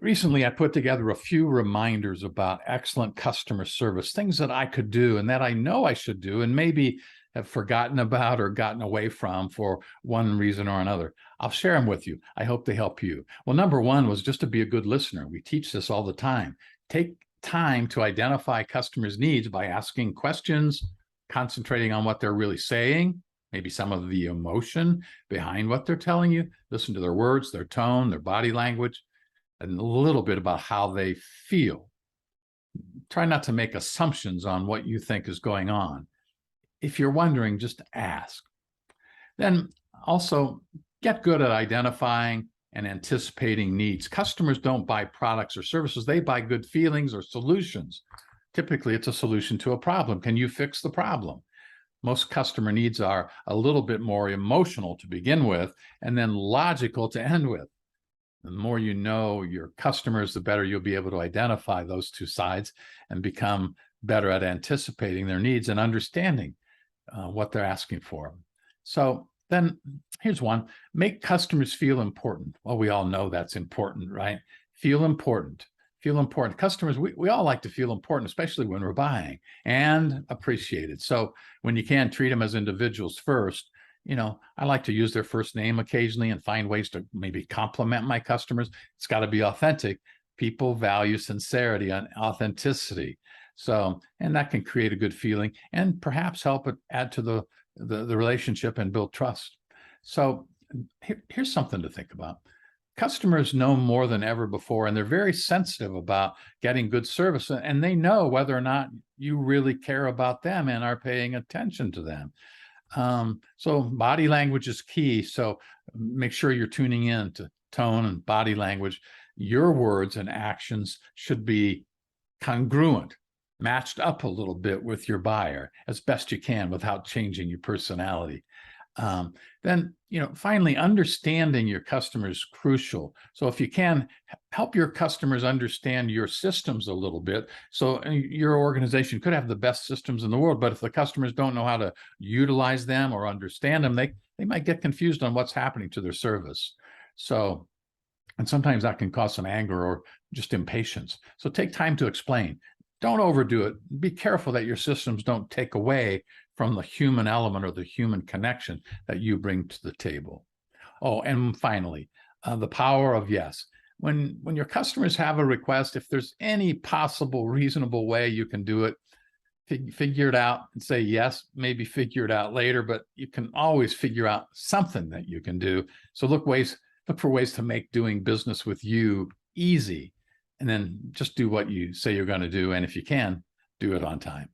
Recently, I put together a few reminders about excellent customer service, things that I could do and that I know I should do and maybe have forgotten about or gotten away from for one reason or another. I'll share them with you. I hope they help you. Well, number one was just to be a good listener. We teach this all the time. Take time to identify customers' needs by asking questions, concentrating on what they're really saying, maybe some of the emotion behind what they're telling you. Listen to their words, their tone, their body language, and a little bit about how they feel. Try not to make assumptions on what you think is going on. If you're wondering, just ask. Then also get good at identifying and anticipating needs. Customers don't buy products or services, they buy good feelings or solutions. Typically, it's a solution to a problem. Can you fix the problem? Most customer needs are a little bit more emotional to begin with, and then logical to end with. The more you know your customers, the better you'll be able to identify those two sides and become better at anticipating their needs and understanding what they're asking for. So then here's one: make customers feel important. Well, we all know that's important, right? Feel important. Feel important. Customers, we all like to feel important, especially when we're buying, and appreciated. So when you can, treat them as individuals first. I like to use their first name occasionally and find ways to maybe compliment my customers. It's got to be authentic. People value sincerity and authenticity. So, and that can create a good feeling and perhaps help it add to the relationship and build trust. So here's something to think about. Customers know more than ever before, and they're very sensitive about getting good service, and they know whether or not you really care about them and are paying attention to them. So body language is key. So make sure you're tuning in to tone and body language. Your words and actions should be congruent, matched up a little bit with your buyer as best you can without changing your personality. Then, finally, understanding your customers is crucial. So if you can, help your customers understand your systems a little bit. So your organization could have the best systems in the world, but if the customers don't know how to utilize them or understand them, they might get confused on what's happening to their service. So, and sometimes that can cause some anger or just impatience. So take time to explain. Don't overdo it. Be careful that your systems don't take away from the human element or the human connection that you bring to the table. Oh, and finally, the power of yes. When your customers have a request, if there's any possible reasonable way you can do it, figure it out and say yes, maybe figure it out later, but you can always figure out something that you can do. So look for ways to make doing business with you easy, and then just do what you say you're going to do. And if you can, do it on time.